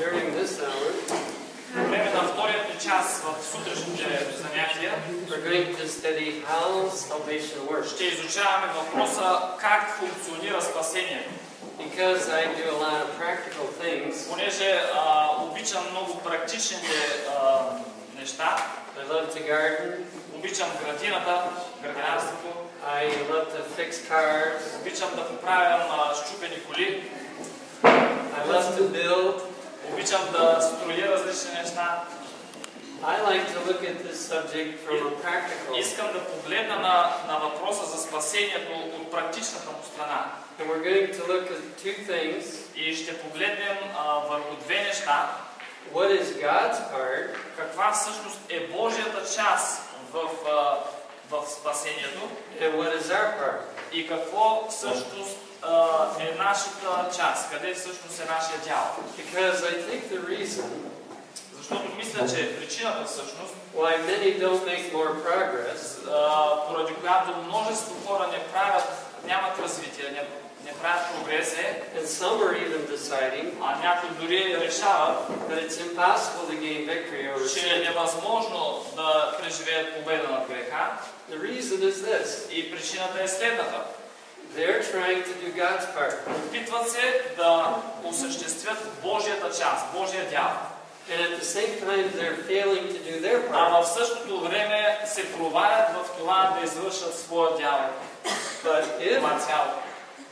during this hour, По време на вторият ни час в сутрешните занятия we're going to study how salvation works. ще изучаваме въпроса как функционира спасението. Because I do a lot of practical things, Понеже обичам много практичните неща, I love to garden, обичам градината, градинарството, I love to fix cars, обичам да поправям счупени коли, I love to build. обичам да строя различни неща. I like to look at this subject from a practical. Искам да погледна на въпроса за спасението от практичната му страна. And we're going to look at two things. И ще погледнем върху две неща. What is God's part? Каква всъщност е Божията част в спасението? And what is our part? И какво всъщност е нашата част? Къде всъщност е нашия дял? Because I think the reason Защото мисля, че причината всъщност, why many don't make more progress, поради която множество хора нямат развитие, не правят прогрес е, and some are even deciding а някои дори решават, that it's impossible to gain victory over че е sin. невъзможно да преживеят победа над греха. The reason is this. И причината е следната. They're trying to do God's part. Опитват се да осъществят Божията част, Божия дял. And at the same time, they're failing to do their А part. в същото време се провалят в това да извършат своя дял.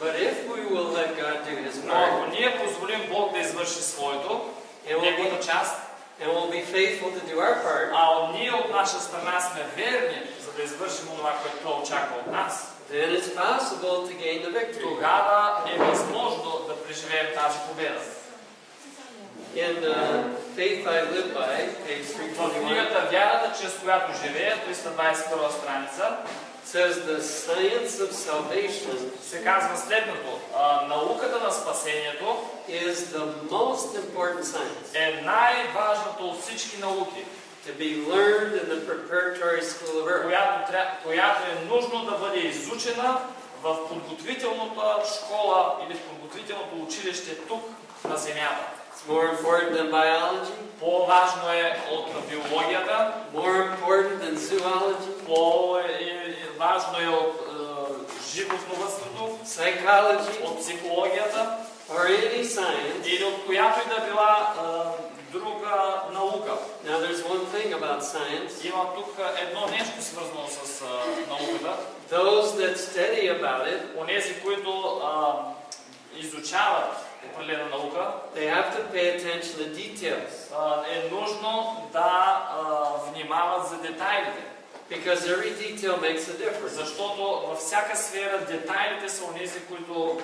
But if we will let God do His Но ако part, ние позволим Бог да извърши своето, and неговата част, we'll be faithful to do our part, а ние от наша страна сме верни, за да извършим това, което Той очаква от нас, then it's possible to gain the victory. тогава е възможно да преживеем тази победа. In Faith I Live By, page В 321, книгата Вярата, чрез която живея, 321 страница, says the science of salvation се казва следното. Науката на спасението is the most important science е най-важната от всички науки, to be learned in the preparatory school of earth. която е нужно да бъде изучена в подготвителната школа или в подготвителното училище тук на земята. It's more important than biology, По-важно е от биологията, more important than zoology, по-важно е от животновъдството, psychology, от психологията or any science. или от която и да била друга наука. Now there's one thing about science. Има тук едно нещо свързано с науката. Those that study about it, Онези, които изучават определена наука, they have to pay attention to details. Е нужно да внимават за детайлите. Because every detail makes a difference. Защото във всяка сфера детайлите са онези, които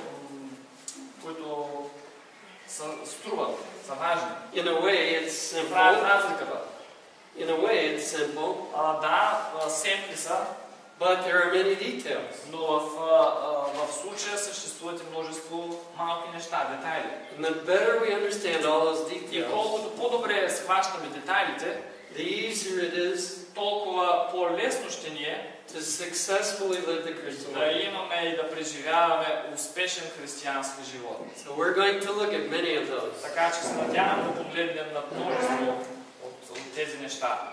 струват, са важни. In a way, it's Правят simple. разликата. In a way, it's simple, Да, семпли са, but there are many details. но в случая съществуват и множество малки неща, детайли. And the better we understand all those И details, колкото по-добре схващаме детайлите, the easier it is толкова по-лесно ще ни е to successfully live the Christian да life. имаме и да преживяваме успешен християнски живот. So we're going to look at many of those. Така че се надявам да погледнем на множество от тези неща.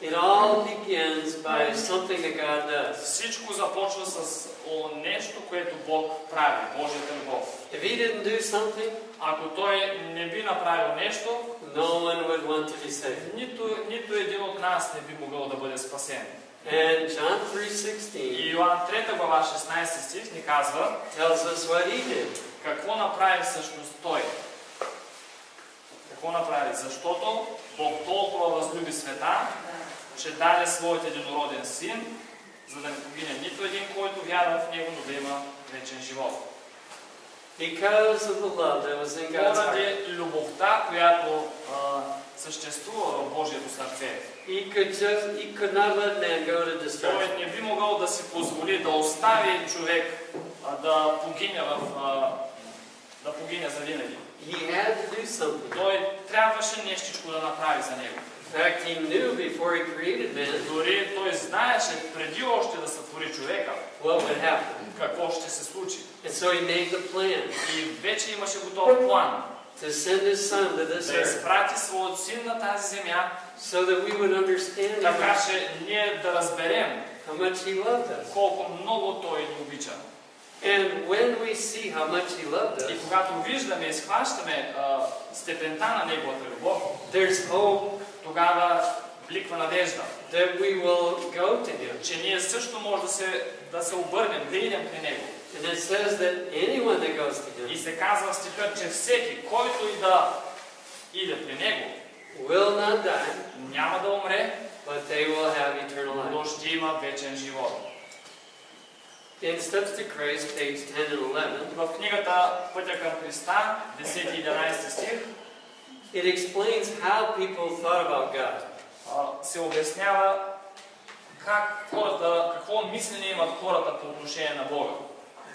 It all begins by something that God does. Всичко започва с нещо, което Бог прави, Божията любов. If He didn't do something, Ако Той не би направил нещо, no one would want to be saved. нито един от нас не би могъл да бъде спасен. And John И 3:16 Йоан 3 глава 16 стих ни казва tells us what He did. какво направи всъщност Той. Какво направи? Защото Бог толкова възлюби света, че даде своят единороден син, за да не погине нито един, който вярва в Него, но да има вечен живот. Because of the love that was in God's heart. Поради любовта, която съществува в Божието сърце. He could not let man go to destruction. Той не би могъл да си позволи да остави човек да погине за винаги. He had to do something. Той трябваше нещичко да направи за него. In fact, He knew before He created man Дори той знаеше преди още да сътвори човека what would happen. какво ще се случи. And so He made the plan. И вече имаше готов план. to send His Son to this да earth, изпрати своят син на тази земя, so that we would understand така че ние да разберем how much He loved us. колко много Той ни обича. And when we see how much He loved И us, когато виждаме и схващаме степента на Неговата любов, there's hope тогава бликва надежда, that we will go to Him. че ние също може да се обърнем, да идем при Него. And it says that anyone that goes to И Him се казва в стиха, че всеки, който и да иде при Него, will not die, няма да умре, but they will have eternal но life. ще има вечен живот. In Steps to Christ, page 10 and 11, В книгата Пътя към Христа, 10 и 11 стих, it explains how people thought about God. се обяснява какво мислене имат хората по отношение на Бога.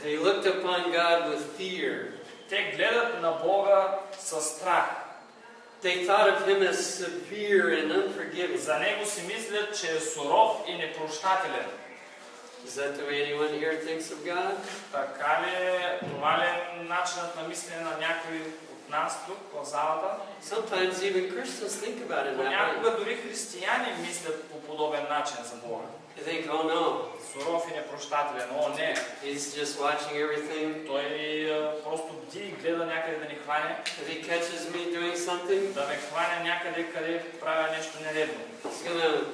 They looked upon God with fear. Те гледат на Бога със страх. They thought of Him as severe and unforgiving. За Него си мислят, че е суров и непрощателен. Is that the way anyone here thinks of God? Така ли е, това ли е начинът на мислене на някой от нас тук в залата? Sometimes even Christians think about it that way. Понякога дори християни мислят по подобен начин за Бога. They think, oh no, Суров и непрощателен. О, не. He's just watching everything. Той просто бди и гледа някъде да ни хване. If He catches me doing something, Да ме хване някъде, къде правя нещо нередно. He's going to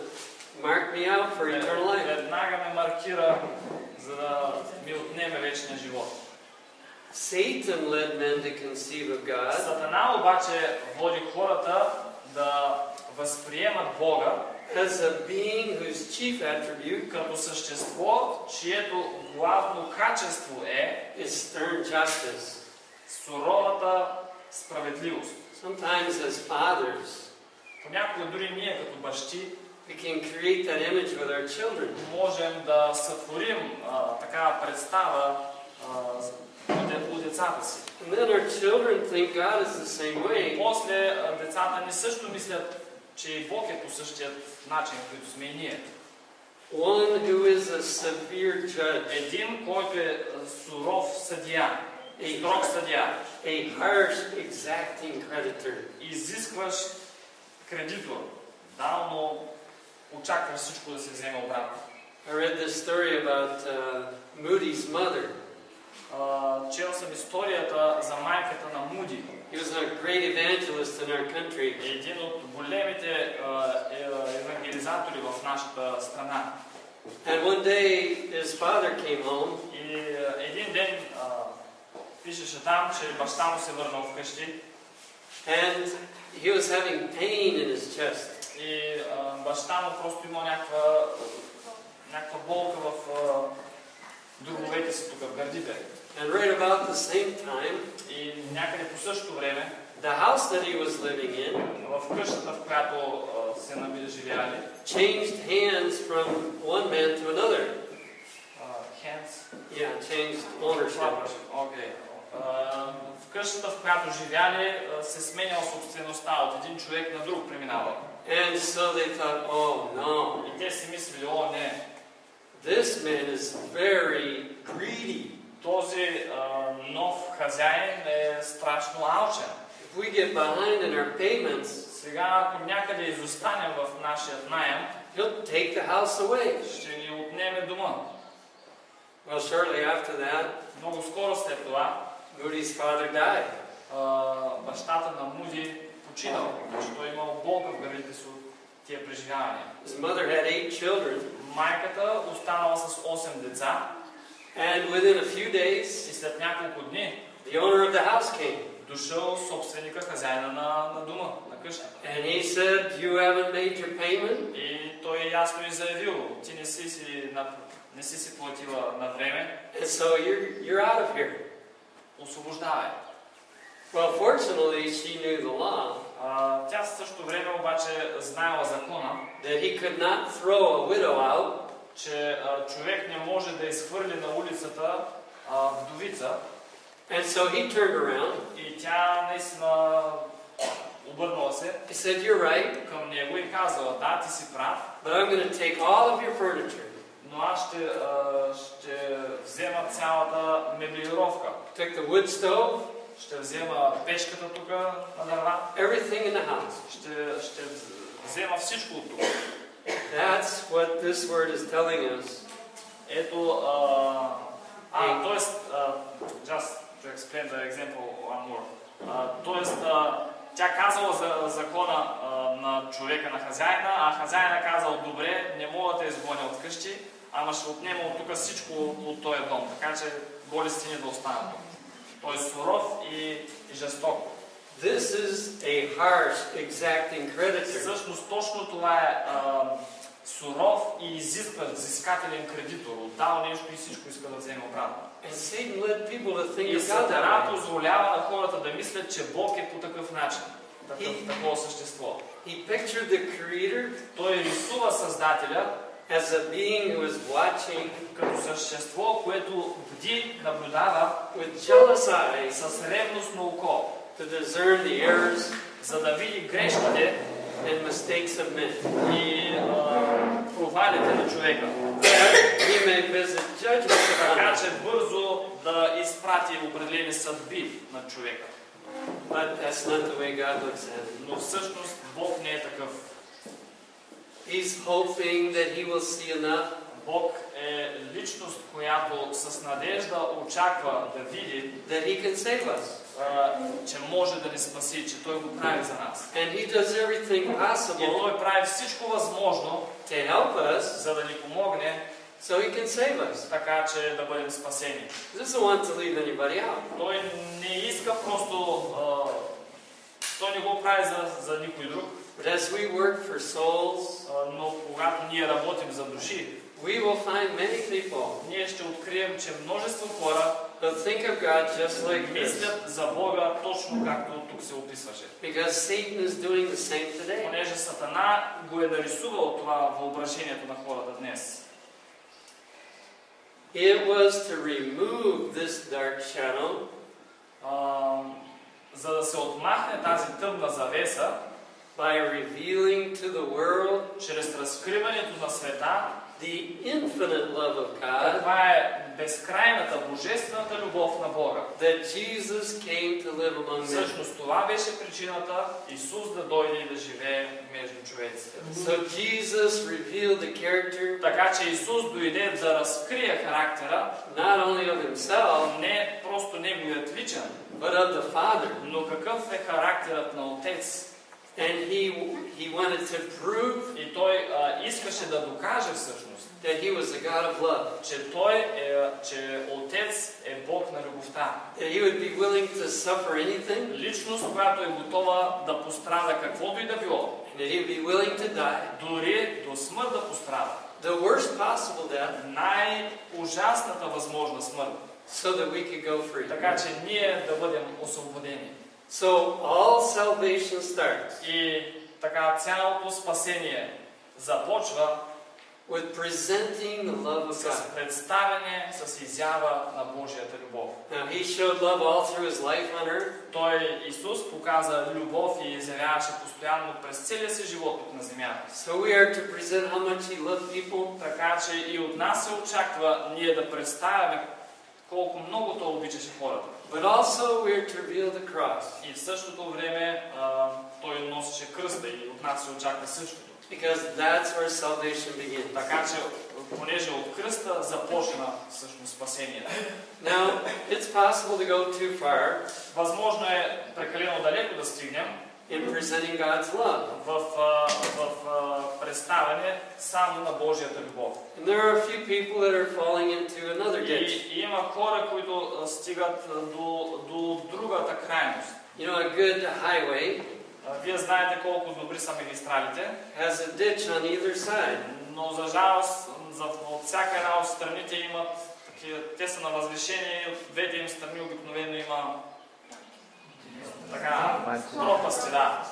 mark me out for eternal life. Веднага ме маркира, за да ми отнеме вечния живот. Satan led men to conceive of God Сатана обаче води хората да възприемат Бога as a being whose chief attribute като същество, чието главно качество е is stern justice. суровата справедливост. Sometimes as fathers, Понякога дори ние като бащи we can create that image with our children. можем да сътворим такава представа у децата си. And then our children think God is the same И way. после децата ни също мислят, че и Бог е по същият начин, който сме и ние. One who is a severe judge, Един, който е суров съдия, строг съдия, a harsh, exacting creditor. изискващ кредитор, да, но очакваш всичко да се вземе обратно. I read this story about Moody's mother. Чел съм историята за майката на Муди. He was a great evangelist in our country. Един от големите евангелизатори в нашата страна. And one day his father came home. И един ден пишеше там, че баща му се върнал вкъщи. And he was having pain in his chest. И баща му просто имал някаква болка в дробовете си тук, в гърдите. And right about the same time, И някъде по същото време, the house that he was living in в къщата, в която се живяли, changed hands from one man to another. Hands. Yeah, changed ownership. Okay. В къщата, в която живяли, се сменял собствеността от един човек на друг преминава. And so they thought, oh no, И те си мислили, о не, this man is very greedy. този нов хазяин е страшно алчен. If we get behind in our payments, Сега, ако някъде изостанем в нашия наем, he'll take the house away. ще ни отнеме дома. Well, shortly after that, Много скоро след това, Moody's father died. бащата на Муди починал, защото той имал болка в гърдите си от тия преживявания. His mother had 8 children. Майката останала с 8 деца. And within a few days, И след няколко дни the owner of the house came. дошъл собственика, хазяина на дома, на къщата. And he said, you haven't made your payment? И той ясно и заявил, ти не си си платила на време. And so you're out of here. Освобождавай. Well, fortunately, she knew the law. Тя в същото време обаче знаела закона, That he could not throw a widow out. че човек не може да изхвърли на улицата вдовица. And so he turned around. И тя наистина обърнала се He said, you're right, към него и казала, да, ти си прав, but I'm going to take all of your furniture. но аз ще взема цялата меблировка. Took the wood stove. ще взема пешката тук на дърва. Everything in the house. Ще взема всичко от тук. That's what this word is telling us. Ето, тоест, just to explain the example one more. Тоест, тя казала за закона на човека, на хазяина, а хазяина казал, добре, не мога да те изгоня от къщи, ама ще отнема от тук всичко от този дом, така че голи стени да останат тук. Той е суров и жесток. This is a harsh, exacting creditor. Всъщност точно това е суров и изискателен кредитор. Отдал нещо и всичко иска да вземе обратно. And Satan led people to think И of God that Сатана way. позволява на хората да мислят, че Бог е по такъв начин. Такова същество. He pictured the Creator Той рисува Създателя as a being who is watching като същество, което бди, наблюдава with jealous eyes с ревностно око, to discern the errors за да види грешките and mistakes of men. и провалите на човека. He may visit judgment Така upon че бързо да изпрати определени съдби на човека. but that's not the way God looks at it. Но всъщност Бог не е такъв. He's hoping that he will see enough Бог е личност, която с надежда очаква да види, that he can save us. че може да ни спаси, че Той го прави за нас. And he does everything И possible Той прави всичко възможно, to help us за да ни помогне, so he can save us. така че да бъдем спасени. He doesn't want to leave anybody out. Той не иска просто, Той не го прави за никой друг, But as we work for souls, но когато ние работим за души, we will find many people ние ще открием, че множество хора who think of God just like this. мислят за Бога точно както тук се описваше. Because Satan is doing the same today. Понеже Сатана го е нарисувал това въображението на хората днес. It was to remove this dark shadow За да се отмахне тази тъмна завеса, by revealing to the world чрез разкриването на света, the infinite love of God, каква е безкрайната, божествената любов на Бога. that Jesus came to live among men. Всъщност това беше причината Исус да дойде и да живее между човеците. So Jesus revealed the character Така че Исус дойде да разкрие характера, not only of himself, не просто неговият личен, but of the Father. но какъв е характерът на Отец. And he wanted to prove И той искаше да докаже всъщност, that he was the God of love. че Отец е Бог на любовта. That he would be willing to suffer anything. Личност, която е готова да пострада каквото и да било. That he would be willing to die. Дори до смърт да пострада. The worst possible death. Най-ужасната възможна смърт. So that we could go free. Така че ние да бъдем освободени. So all salvation starts И така цялото спасение започва with presenting the love of с God. представяне, с изява на Божията любов. Now he showed love all through his life on earth. Той, Исус, показа любов и изявяваше постоянно през целия си живот тук на земята. So we are to present how much he loved people. Така че и от нас се очаква ние да представяме колко много Той обичаше хората. But also we are to reveal the cross. И в същото време Той носеше кръста и от нас се очаква същото. Because that's where salvation begins. Така че, понеже от кръста започна всъщност спасението. Now, it's possible to go too far Възможно е прекалено далеко да стигнем in presenting God's love. в представяне само на Божията любов. And there are a few people that are falling into another ditch. И има хора, които стигат до другата крайност. You know, a good highway Вие знаете колко добри са магистралите, has a ditch on either side. но за жалост от всяка една от страните имат такива, те са на възвишение и от двете им страни обикновено има така пропасти, да.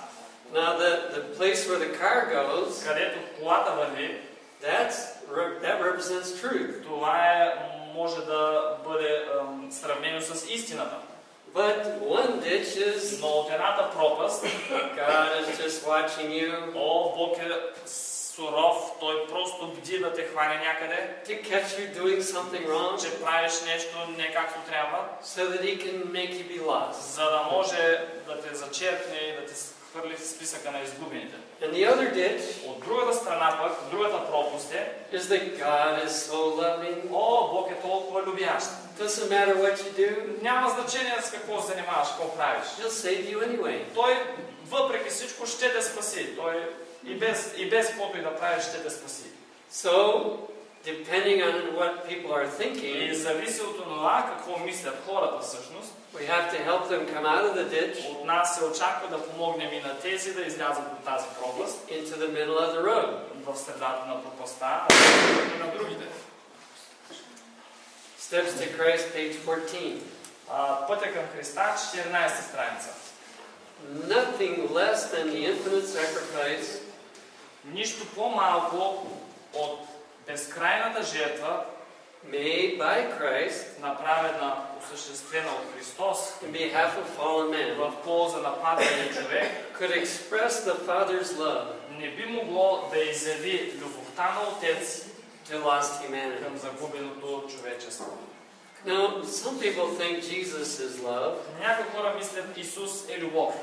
Now, the place where the car goes, Където колата върви, that represents truth. това може да бъде сравнено с истината. But one ditch is Но от едната пропаст, God is just watching you. Бог суров, той просто бди да те хване някъде, to catch you doing something wrong, че правиш нещо не както трябва, so that he can make you be lost. за да може да те зачеркне и да те хвърли в списъка на изгубените. And the other ditch От другата страна пък, другата пропаст е, is that God is so loving. о, Бог е толкова любящ. Doesn't matter what you do, Няма значение с какво се занимаваш, какво правиш. he'll save you anyway. Той, въпреки всичко, ще те спаси. Той и без каквото и да правиш, ще те спаси. So, depending on what people are И thinking, зависи от това, какво мислят хората всъщност, we have to help them come out of the ditch от нас се очаква да помогнем и на тези да излязат от тази пропаст, into the middle of the road. в средата на пропастта, и на другите. Steps to Christ, page 14. Пътя към Христа, 14 страница. Nothing less than the infinite sacrifice Нищо по-малко от безкрайната жертва, made by Christ направена, осъществена от Христос, in behalf of fallen man, в полза на падналия човек, could express the Father's love не би могло да изяви любовта на Отец to lost humanity. към загубеното човечество. Now, some people think Jesus is love, Някои хора мислят, Исус е любов,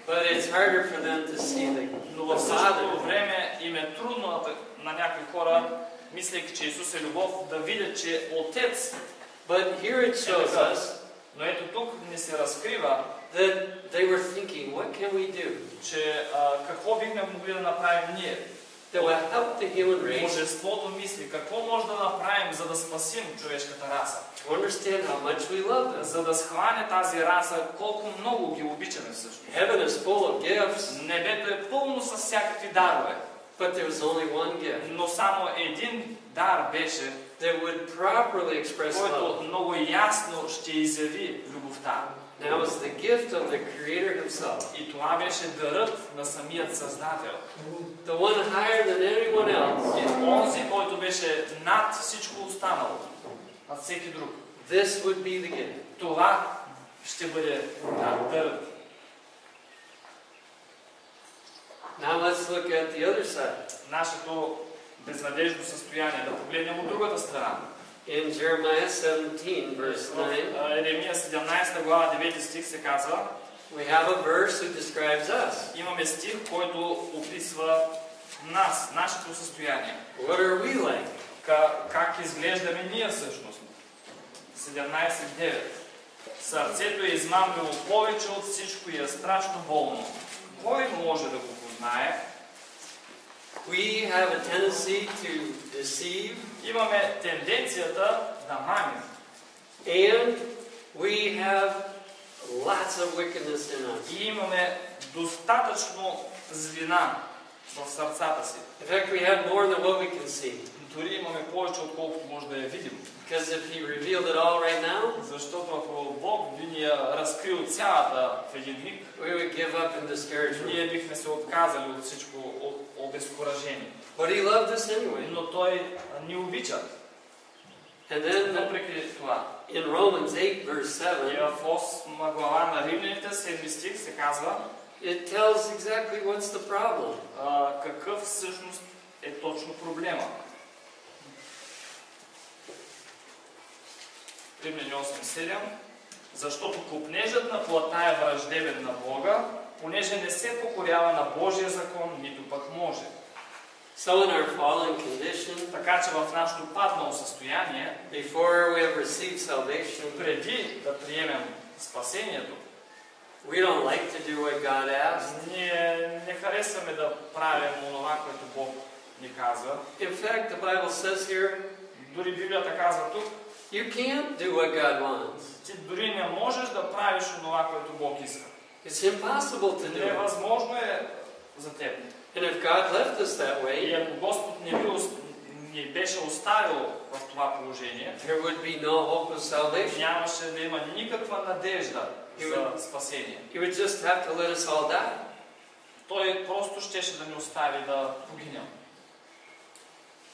but it's harder for them to see но the в същото Father. време им е трудно на някои хора, мислейки, че Исус е любов, да видят, че Отец But here it shows us Но ето тук ни се разкрива, that they were thinking, what can we do че какво бихме могли да направим ние. that will help the human race Божеството мисли, какво може да направим, за да спасим човешката раса. to understand how much we love them. За да схване тази раса, колко много ги обичаме всъщност. Heaven is full of gifts, Небето е пълно с всякакви дарове, but there was only one gift но само един дар беше, that would properly express който love. много ясно ще изяви любовта. That was the gift of the Creator Himself, И това беше дарът на самият Създател. the one higher than anyone else. И онзи, който беше над всичко останало, над всеки друг. This would be the gift. Това ще бъде дарът. Now let's look at the other side. Нашето безнадежно състояние, да погледнем от другата страна. In Jeremiah 17, verse 9, В Еремия 17 глава 9 стих се казва, we have a verse that describes us. имаме стих, който описва нас, нашето състояние. What are we like? Как изглеждаме ние всъщност. 17.9. Сърцето е измамливо повече от всичко и е страшно болно. Кой може да го познае? We have a tendency to deceive, Имаме тенденцията да мамим. and we have lots of wickedness in us. И имаме достатъчно злина в сърцата си. In fact, we have more than what we can see. Дори имаме повече, отколкото може да я видим. Because if He revealed it all right now, Защото ако Бог би ни я разкрил цялата в един миг, we would give up in discouragement. ние бихме се отказали от всичко обезкуражение. But He loved us anyway. Но Той ни обича. And then Въпреки това. in Romans 8, verse И 7, в 8 глава на Римляните, 7 стих се казва, it tells exactly what's the problem. какъв всъщност е точно проблема. Римляни 8.7. Защото копнежът на плътта е враждебен на Бога, понеже не се покорява на Божия закон, нито пък може. So in our fallen condition, Така че в нашето паднало състояние, before we have received salvation, преди да приемем спасението, we don't like to do what God asked. ние не харесваме да правим онова, което Бог ни казва. In fact, the Bible says here, Дори Библията казва тук, you can't do what God wants. ти дори не можеш да правиш онова, което Бог иска. It's impossible to do it. Невъзможно е за теб. And if God left us that И way, ако Господ ни беше оставил в това положение, there would be no hope of salvation. нямаше да има никаква надежда за спасение. He would just have to let us all die. Той просто щеше да ни остави да погинем.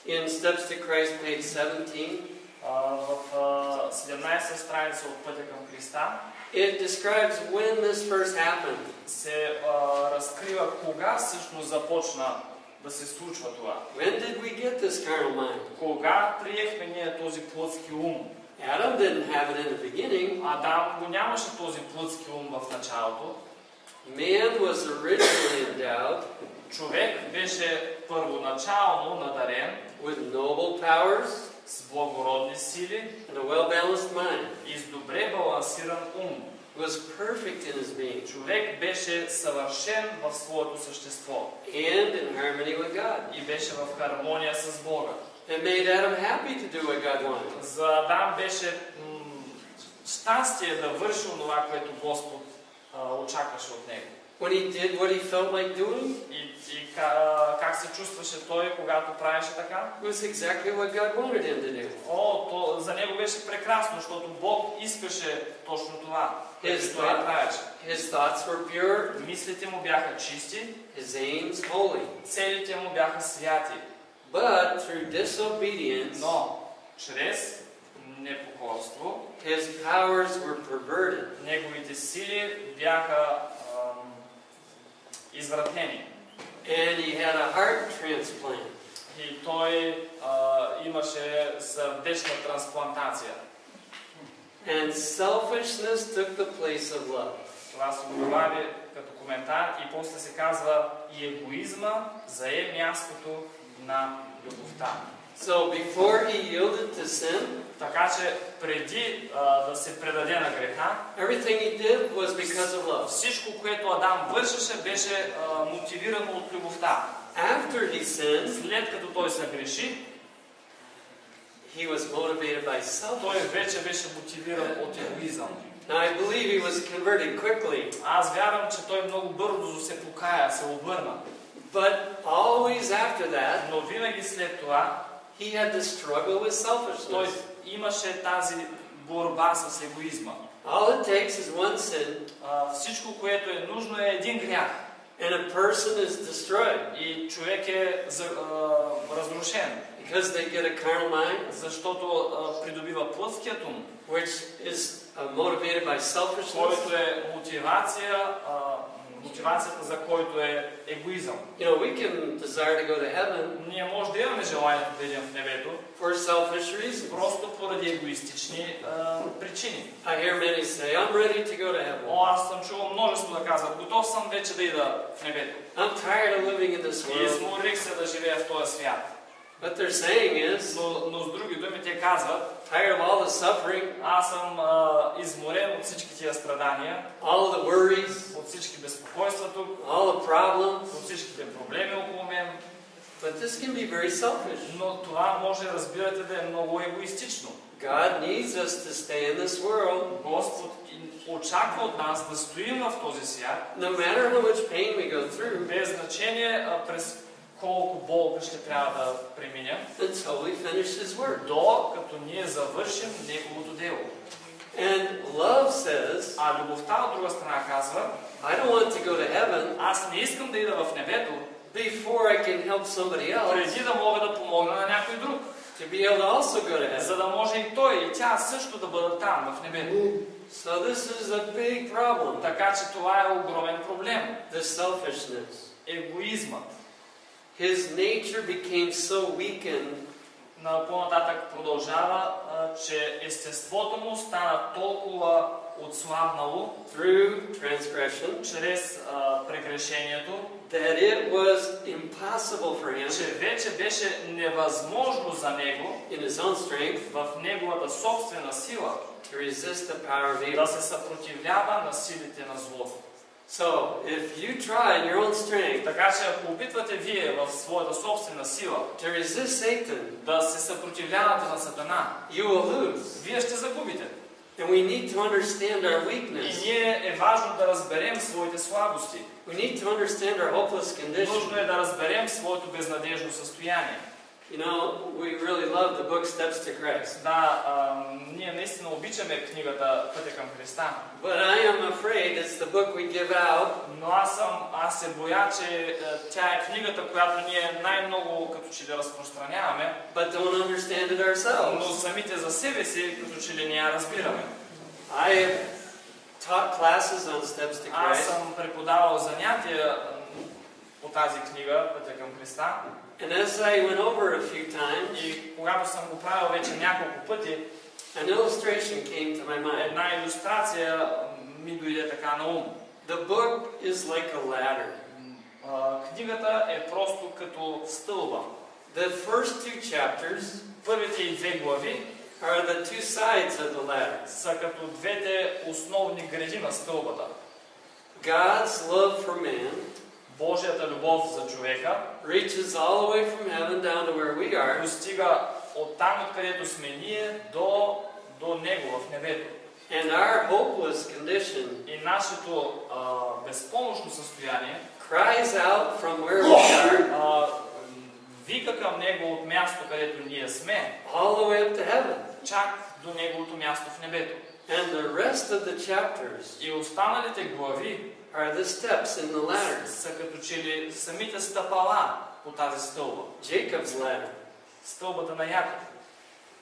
In Steps to Christ, page 17, В 17 страница от Пътя към Христа it describes when this first happened. се разкрива кога всъщност започна да се случва това? When did we get this carnal mind? Кога приехме ние този плътски ум? Adam didn't have it in the beginning. Адам го нямаше този плътски ум в началото. Man was originally endowed Човек беше първоначално надарен with noble powers с благородни сили and a well-balanced mind. и с добре балансиран ум. Was perfect in his being Човек беше съвършен в своето същество and in harmony with God. и беше в хармония с Бога. It made Adam happy to do what God wanted. За Адам беше щастие да върши онова, което Господ очакваше от него. When he did what he felt like doing, И как се чувстваше той, когато правеше така? it was exactly what God wanted him to do. То за него беше прекрасно, защото Бог искаше точно това, което той правеше. His thoughts were pure, Мислите му бяха чисти, his aims holy. целите му бяха святи. But through disobedience, Но чрез непокорство, his powers were perverted. неговите сили бяха извратени. And he had a heart transplant. И той имаше сърдечна трансплантация. And selfishness took the place of love. Това се го добави като коментар и после се казва и егоизма зае мястото на любовта. So before he yielded to sin, Така че преди да се предаде на греха, everything he did was because of love. всичко, което Адам вършеше, беше мотивирано от любовта. After he sinned, След като той се греши, he was motivated by self. той вече беше мотивиран от егоизъм. Now I believe he was converted quickly, Аз вярвам, че той много бързо се покая, се обърна. but always after that, Но винаги след това, he had to struggle with той selfishness. имаше тази борба с егоизма. All it takes is one sin, Всичко, което е нужно, е един грях. and a person is destroyed И човек е разрушен, because they get a carnal mind, защото придобива плътският ум, which is motivated by selfishness. който е мотивацията за който е егоизъм. You know, we can desire to go to heaven Ние може да имаме желанието да идем в небето, for selfish reasons. просто поради егоистични причини. I hear many say, I'm ready to go to heaven. Аз съм чувал множество да казват, готов съм вече да ида в небето. I'm tired of living in this И world. изморих се да живея в този свят. What they're saying is, Но с други думи те казват, tired of all the suffering, аз съм изморен от всички тия страдания, all the worries, от всички безпокойства тук, all the problems. от всичките проблеми около мен. But this can be very selfish. Но това може, разбирате, да е много егоистично. God needs us to stay in this world, Господ очаква от нас да стоим в този свят, no matter how much pain we go through, без значение през колко болка ще трябва да преминем, until we finish His work. докато ние завършим Неговото дело. And love says, А любовта от друга страна казва, I don't want to go to heaven аз не искам да ида в небето, before I can help somebody else преди да мога да помогна на някой друг, to be able to also go to heaven. за да може и той и тя също да бъдат там в небето. So this is a big problem, Така че това е огромен проблем. the selfishness. Егоизмът. His nature became so weakened По-нататък продължава, че естеството му стана толкова отслабнало through transgression чрез прегрешението, that it was impossible for him че вече беше невъзможно за него in his own strength в неговата собствена сила to resist the power of да evil. се съпротивлява на силите на злото. So, if you try in your own strength Така че ако опитвате вие в своята собствена сила to resist Satan, да се съпротивлявате на Сатана, you will lose. вие ще загубите. And we need to understand our И weakness. ние е важно да разберем своите слабости. We need to understand our hopeless condition. Нужно е да разберем своето безнадежно състояние. You know, we really love the book Steps to Christ. Да, ние наистина обичаме книгата Пътя към Христа. But I am afraid it's the book we give out Но аз се боя, че тя е книгата, която ние най-много като че ли разпространяваме, but don't understand it но ourselves. самите за себе си като че ли не я разбираме. I have taught classes on Steps to Аз Christ, съм преподавал занятия по тази книга, Пътя към Христа. And as I went over a few times, И когато съм го правил вече няколко пъти, an illustration came to my mind. една илюстрация ми дойде така на ум. The book is like a ladder. Книгата е просто като стълба. The first two chapters Първите и две глави are the two sides of the ladder. са като двете основни греди на стълбата. God's love for man Божията любов за човека reaches all the way from heaven down to where we are. достига от там, откъдето сме ние, до Него в небето. And our hopeless condition И нашето безпомощно състояние cries out from where we are вика към Него от място, където ние сме, all the way up to heaven. чак до Неговото място в небето. And the rest of the chapters И останалите глави are the steps in the ladder. са като че ли самите стъпала по тази стълба. Jacob's ladder. Стълбата на Яков.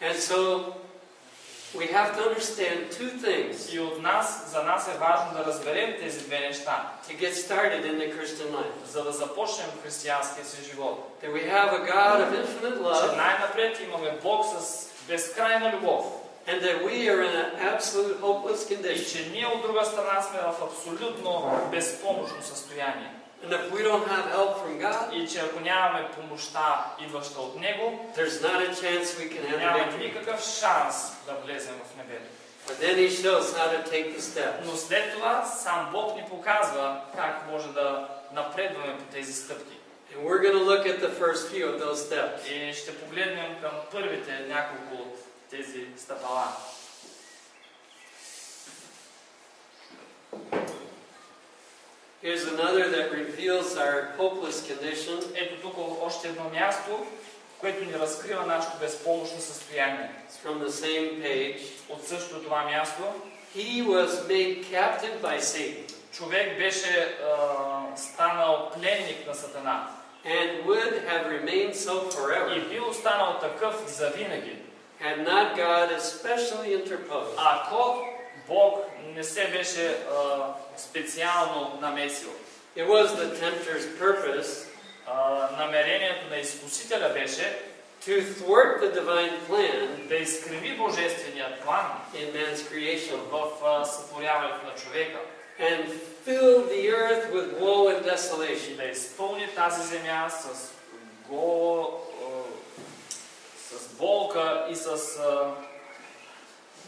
And so we have to understand two things И за нас е важно да разберем тези две неща, to get started in the Christian life. за да започнем християнския си живот. That we have a God of infinite Че love най-напред имаме Бог с безкрайна любов. and that we are in an absolute hopeless И condition. че ние от друга страна сме в абсолютно безпомощно състояние. And if we don't have help from God, И че ако нямаме помощта, идваща от Него, there's not a chance we can have няма victory. никакъв шанс да влезем в небето. But then He shows how to take the steps. Но след това сам Бог ни показва как може да напредваме по тези стъпки. And we're going to look at the first few of those steps. И ще погледнем към първите няколко от тези стъпала. Here's another that reveals our hopeless condition. Ето тук още едно място, което ни разкрива нашето безпомощно състояние. It's from the same page. От същото това място, He was made captive by Satan човек беше станал пленник на Сатана. and would have remained so И forever бил останал такъв завинаги, had not God especially interposed. ако Бог не се беше специално намесил. It was the tempter's purpose Намерението на изкусителя беше to thwart the divine plan да изкриви божественият план in man's creation в сътворяването на човека and fill the earth with woe and и desolation. да изпълни тази земя с болка и с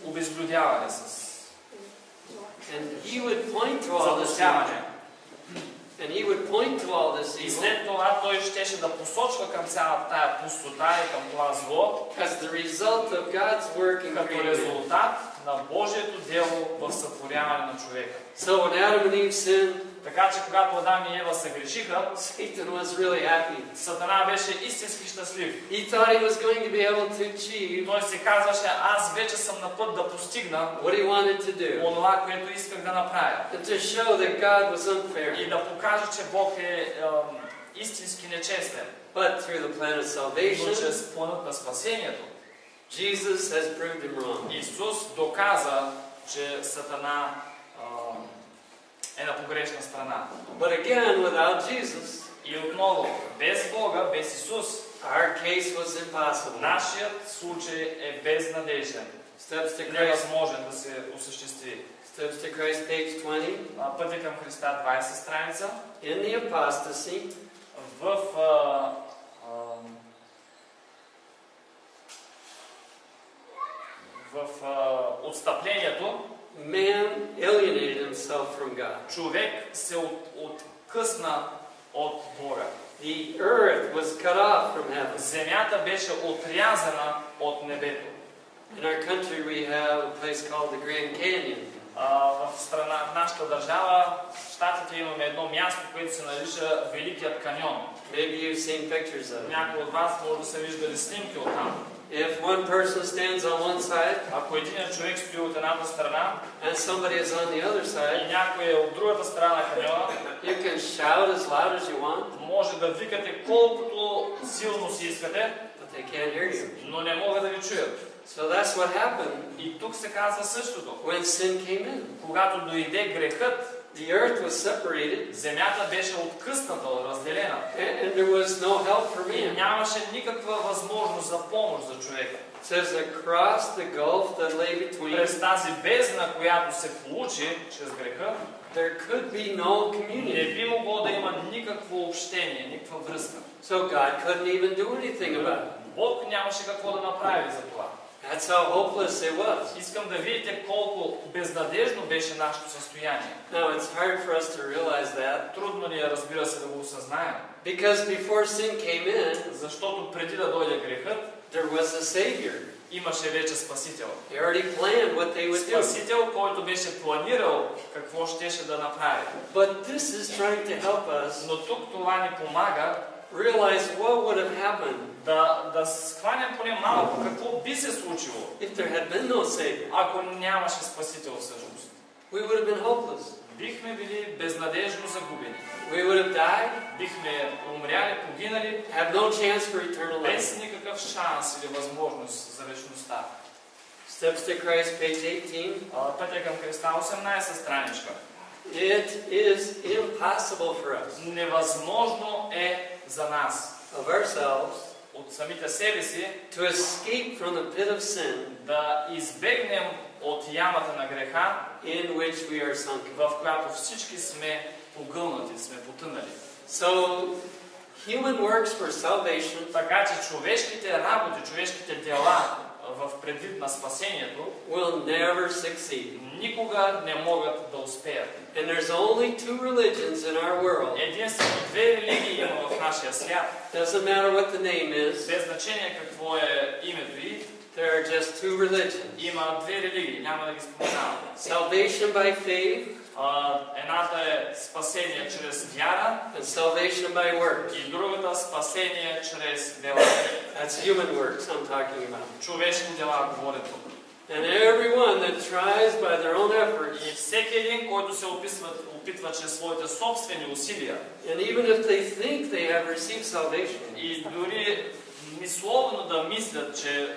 обезлюдяване, с And he would point to all this задушаване. and he would point to all this И evil след това той щеше да посочва към цялата тая пустота и към това зло, as the result of God's work in като creating man. резултат на Божието дело в сътворяване на човека. So when Adam and Eve sinned, Така че когато Адам и Ева се грешиха, Satan was really happy. Сатана беше истински щастлив. He thought he was going to be able to achieve Той си казваше, аз вече съм на път да постигна what he wanted to do онова, което исках да направя. and to show that God was И unfair. да покажа, че Бог е истински нечестен. But through the plan of Но salvation, чрез планът на спасението, Jesus has proved him wrong. Исус доказа, че Сатана е на погрешна страна. But again, without Jesus, И отново, без Бога, без Исус, our case was impossible. нашият случай е безнадежден. Steps to Christ, Невъзможен да се осъществи. Steps to Christ, page 20. Пътя към Христа, 20 страница. In the apostasy, в отстъплението, man alienated himself from God. човек се откъсна от Бога. The earth was cut off from heaven. Земята беше отрязана от небето. In our country, we have a place called the Grand Canyon. В нашата държава, в Щатите, имаме едно място, което се нарича Великият каньон. Maybe you've seen pictures of it. Някои от вас може да са виждали снимки от там. If one person stands on one side Ако един човек стои от едната страна and somebody is on the other и side, някой е от другата страна на каньона, you can shout as loud as you want, може да викате колкото силно си искате, but they can't hear you. но не могат да ви чуят. So that's what happened И тук се казва същото. when sin came in. Когато дойде грехът, The earth was separated земята беше откъсната, разделена. океана. And there was no help for И man. нямаше никаква възможност за помощ за човека. It says across the gulf that lay between, През тази бездна, която се получи чрез греха, there could be no не community. би могло да има никакво общение, никаква връзка. So God couldn't even do anything about it. Бог нямаше какво да направи за това. That's how hopeless it was. Искам да видите колко безнадежно беше нашето състояние. Now it's hard for us to realize that Трудно ни е, разбира се, да го осъзнаем. because before sin came in, Защото преди да дойде грехът, there was a Savior. имаше вече Спасител. He already planned what they would do. Спасител, който беше планирал какво щеше да направи. But this is trying to help us Но тук това ни помага realize what would have happened да схванем поне малко какво би се случило, if there had been no Savior. ако нямаше Спасител всъщност. We would have been hopeless. Бихме били безнадежно загубени. We would have died, Бихме умряли, погинали, have no chance for eternal life. без никакъв шанс или възможност за вечността. Steps to Christ, page 18. Пътя към Христа, 18 страничка. It is impossible for us Невъзможно е за нас of ourselves от самите себе си to escape from the pit of sin да избегнем от ямата на греха, in which we are sunken. в която всички сме погълнати, сме потънали. So, human works for salvation Така че човешките работи, човешките дела в предвид на спасението will never succeed. никога не могат да успеят. And there's only two religions in our world. Единствено две религии има в нашия свят. Doesn't matter what the name is, Без значение какво е името й, there are just two religions. има две религии, няма да ги споменавам. Salvation by faith Едната е спасение чрез вяра and salvation by works. и другата спасение чрез дела. That's human works I'm talking about. Човешки дела говорят тук. And everyone that tries by their own efforts, И всеки един, който се опитва чрез своите собствени усилия, and even if they think they have received salvation, и дори мисловно да мислят, че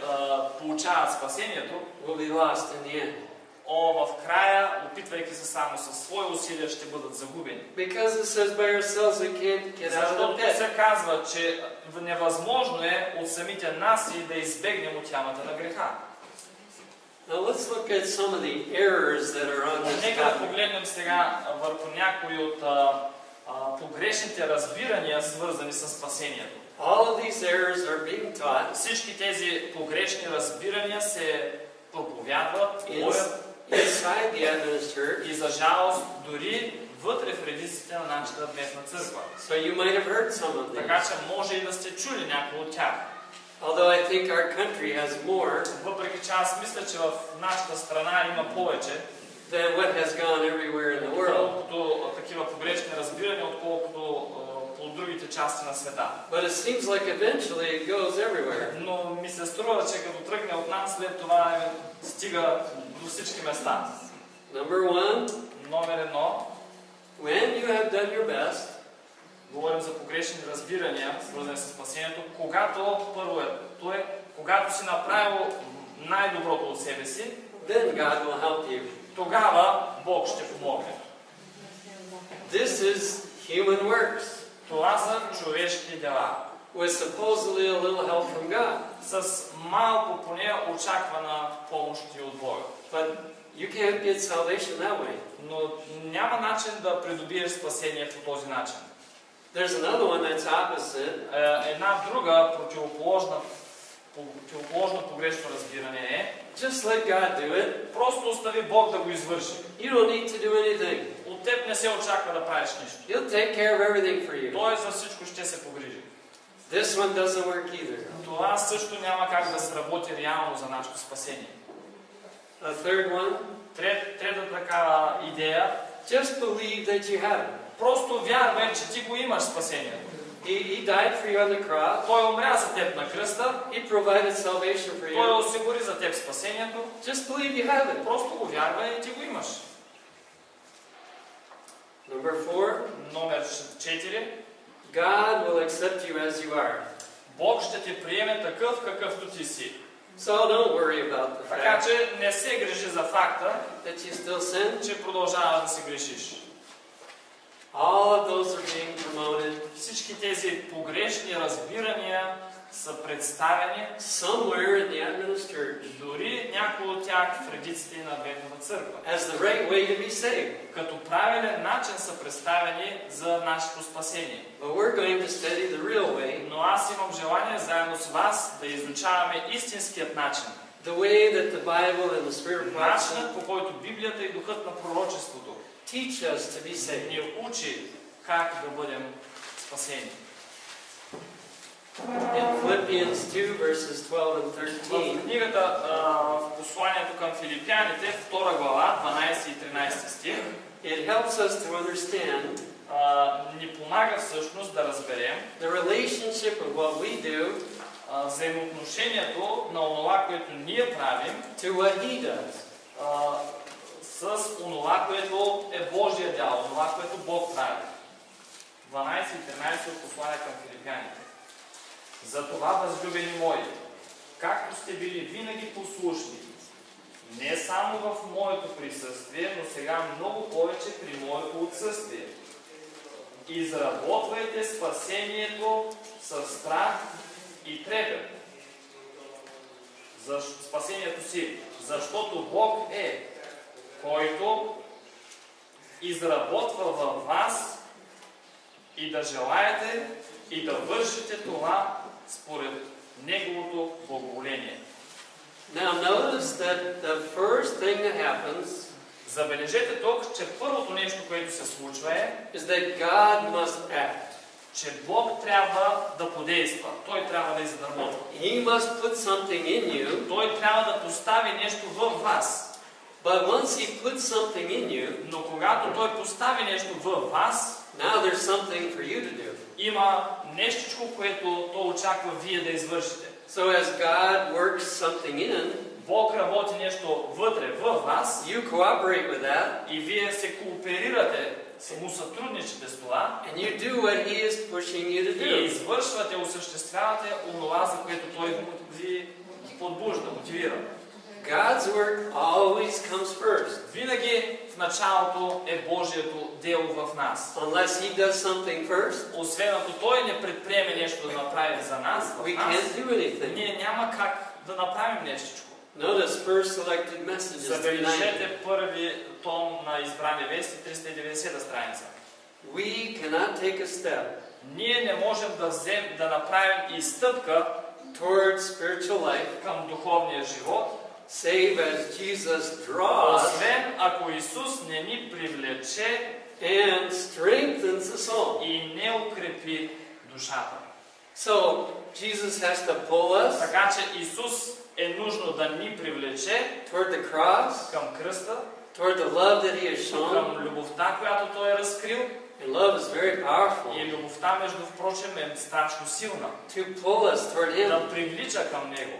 получават спасението, will be lost in the end. в края, опитвайки се само със свои усилия, ще бъдат загубени. Because it says by ourselves we can't get out of the Защото pit. се казва, че невъзможно е от самите нас и да избегнем от ямата на греха. Now let's look at some of the errors that are on this Нека да topic. погледнем сега върху някои от погрешните разбирания, свързани с спасението. All of these errors are being taught Всички тези погрешни разбирания се проповядват, говорят inside the Adventist church. и за жалост дори вътре в редиците на нашата днесна църква. So you might have heard some of Така these. че може и да сте чули някои от тях. Although I think our country has more Въпреки че аз мисля, че в нашата страна има повече, than what has gone everywhere in the world. отколкото такива погрешни разбирания, отколкото по другите части на света. But it seems like eventually it goes everywhere. Но ми се струва, че като тръгне от нас, след това стига до всички места. Number one, Номер едно, when you have done your best, говорим за погрешни разбирания, свързани с спасението, когато, първо когато си направил най-доброто от себе си, then God will help you. тогава Бог ще помогне. This is human works Това са човешки дела. with supposedly a little help from God. С малко поне очаквана помощ и от Бога. But you can't get salvation that way. Но няма начин да придобиеш спасение по този начин. There's another one that's opposite. Една друга противоположно погрешно разбиране е Just let God do it. просто остави Бог да го извърши. You don't need to do anything. От теб не се очаква да правиш нищо. He'll take care of everything for you. Той за всичко ще се погрижи. This one doesn't work either. Това също няма как да сработи реално за нашето спасение. A third one, Трета такава идея, just believe that you have it. просто вярвай, че ти го имаш спасението. He died for you on the cross. Той умря за теб на кръста, He provided salvation for Той you. осигури за теб спасението, Just believe you have it. просто го вярвай и ти го имаш. Number 4, Номер 4. God will accept you as you are. Бог ще те приеме такъв, какъвто ти си. So don't worry about the Така fact че не се грижи за факта, that you still sin. че продължаваш да се грешиш. All of those are being promoted Всички тези погрешни разбирания са представени somewhere in the Adventist church дори някои от тях в редиците на Адвентната църква. as the right way to be saved. Като правилен начин са представени за нашето спасение. But we're going to study the real way, Но аз имам желание заедно с вас да изучаваме истинският начин. the way that the Bible and the Spirit of God Начинът, по който Библията и Духът на пророчеството teach us to be saved. ни учи как да бъдем спасени. In Philippians 2, verses 12 and В 13, книгата, в посланието към Филипяните, 2 глава, 12 и 13 стих, it helps us to understand ни помага всъщност да разберем the relationship of what we do взаимоотношението на онова, което ние правим, to what He does. с онова, което е Божия дял, онова, което Бог прави. 12 и 13 от послание към Филипяните. Затова, възлюбени мои, както сте били винаги послушни, не само в моето присъствие, но сега много повече при моето отсъствие. Изработвайте спасението със страх и трепет. За спасението си. Защото Бог е, който изработва във вас и да желаете и да вършите това според Неговото благоволение. Now notice that the first thing that happens Забележете тук, че първото нещо, което се случва is that God must act. че Бог трябва да подейства. Той трябва да изработва. He must put something in you. Той трябва да постави нещо във вас. But once He puts something in you, Но когато Той постави нещо във вас, now there's something for you to do. има нещичко, което Той очаква вие да извършите. So as God works something in, Бог работи нещо вътре във вас you cooperate with that, и вие се кооперирате, му сътрудничите с това and you do what He is pushing you to и do. извършвате, осъществявате онова, за което Той ви подбужда, мотивира. God's work always comes first. Винаги в началото е Божието дело в нас. Unless He does something first, Освен ако Той не предприеме нещо да направи за нас, we в нас, can't do anything. ние няма как да направим нещичко. Notice First Selected Messages 390. Забележете първи том на избрани вести, 390 страница. We cannot take a step Ние не можем да направим и стъпка towards spiritual life към духовния живот, save as Jesus draws освен ако Исус не ни привлече and strengthens the soul. и не укрепи душата. So Jesus has to pull us Така че Исус е нужно да ни привлече toward the cross, към кръста, toward the love that He has shown. към любовта, която Той е разкрил. And love is very powerful. И любовта, между впрочем, е страшно силна. To pull us toward Him. Да привлича към Него.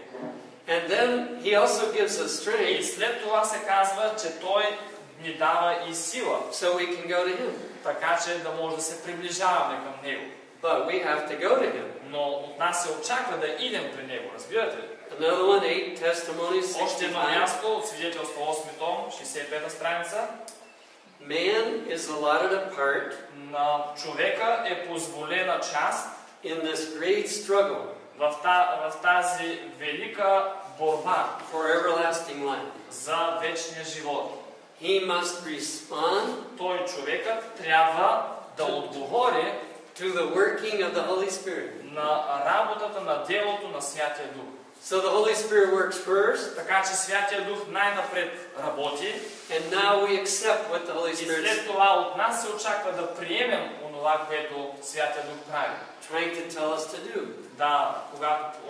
And then He also gives us И strength след това се казва, че Той ни дава и сила, so we can go to Him. така че да може да се приближаваме към Него. But we have to go to Him. Но от нас се очаква да идем при Него, разбирате ли? Another one, 8 Testimonies, Още едно 65. място от свидетелство 8 том, 65 страница. Man is allotted a part На човека е позволена част in this great struggle в тази велика борба for everlasting life. за вечния живот. He must respond Той, човекът, трябва да отговори to the working of the Holy Spirit. на работата, на делото на Святия Дух. So the Holy Spirit works first, Така че Святия Дух най-напред работи and now we accept what the Holy и Spirit след is това от нас се очаква да приемем онова, което Святия Дух прави. trying to tell us to do. Да,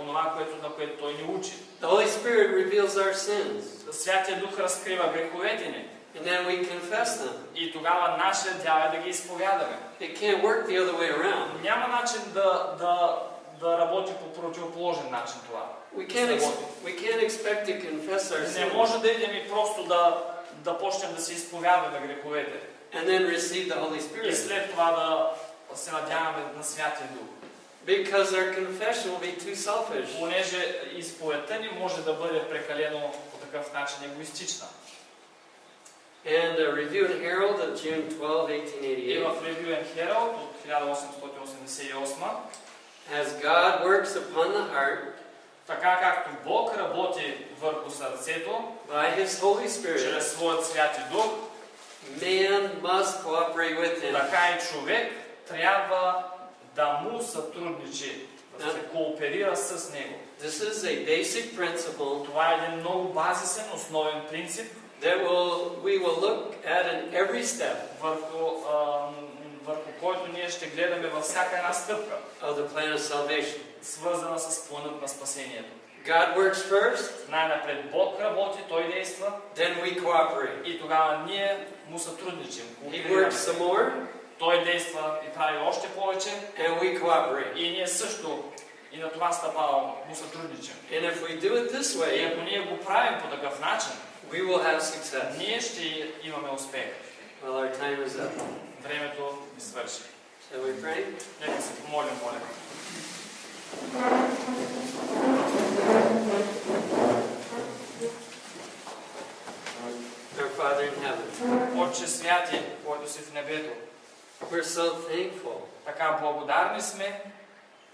онова, на което Той ни учи. The Holy Spirit reveals our sins, Святия Дух разкрива греховете ни and then we confess them. и тогава нашия дял е да ги изповядаме. It can't work the other way around. Няма начин да работи по противоположен начин това. We can't expect to confess our Не sins може да идем и просто да почнем да се изповядаме греховете. and then receive the Holy И Spirit. след това да се надяваме на Святия Дух. Because our confession will be too selfish. Понеже изповедта ни може да бъде прекалено по такъв начин егоистична. And a Review and Herald of June 12, И 1888. в Review and Herald от 1888 As God works upon the heart, така както Бог работи върху сърцето, by His Holy Spirit, чрез своят Святи Дух, man must cooperate with Him. така и човек трябва да му сътрудничи, да се кооперира с него. This is a basic principle Това е един много базисен, основен принцип, that we will look at in every step върху който ние ще гледаме във всяка една стъпка, of the plan of salvation. свързана с планът на спасението. God works first, Най-напред Бог работи, Той действа, then we cooperate. и тогава ние му сътрудничим. He works some more, Той действа и прави още повече, and we cooperate. и ние също и на това стъпало му сътрудничим. And if we do it this И way, ако ние го правим по такъв начин, we will have success. ние ще имаме успех. Well, our time is up. Времето ни свърши. Shall we pray? Нека се помолим, моля. Our Father in heaven, Отче святи, който си в небето, we're so thankful. така благодарни сме,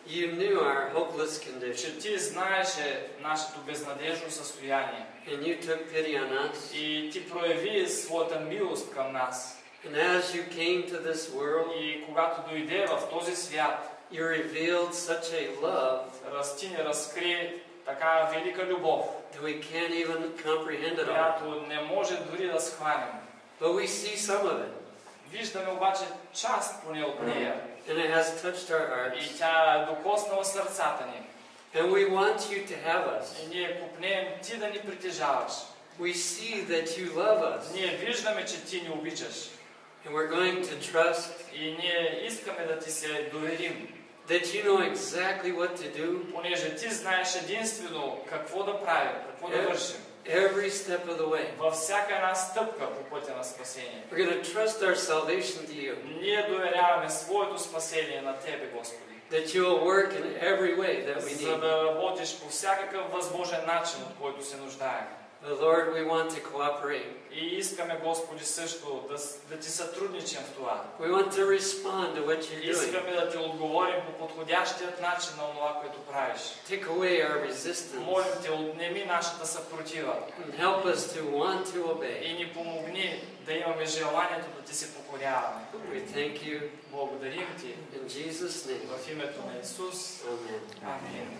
You knew our hopeless condition, че Ти знаеше нашето безнадежно състояние and you took pity on us. и Ти прояви своята милост към нас. And as you came to this world, И когато дойде в този свят, you revealed such a love Ти ни разкри така велика любов, that we can't even comprehend it all. която не може дори да схванем. But we see some of it, Виждаме обаче част поне от нея and it has touched our hearts. и тя е докоснала сърцата ни. And we want you to have us. И ние купнеем Ти да ни притежаваш. We see that you love us, Ние виждаме, че Ти ни обичаш. and we're going to trust И ние искаме да Ти се доверим, that you know exactly what to do понеже Ти знаеш единствено какво да правим, какво да вършим. every step of the way. Във всяка една стъпка по пътя на спасение. We're going to trust our salvation to you, Ние доверяваме своето спасение на Тебе, Господи. that you will work in every way that we За need. да работиш по всякакъв възможен начин, от който се нуждаем. Lord, we want to cooperate. И искаме, Господи, също да Ти сътрудничим в това. We want to respond to what you're doing. Искаме да Ти отговорим по подходящият начин на това, което правиш. Take away our resistance Молим Те, отнеми нашата съпротива and help us to want to и obey. ни помогни да имаме желанието да Ти се покоряваме. We thank you Благодарим Ти in Jesus' name. в името на Исус. Amen. Амин.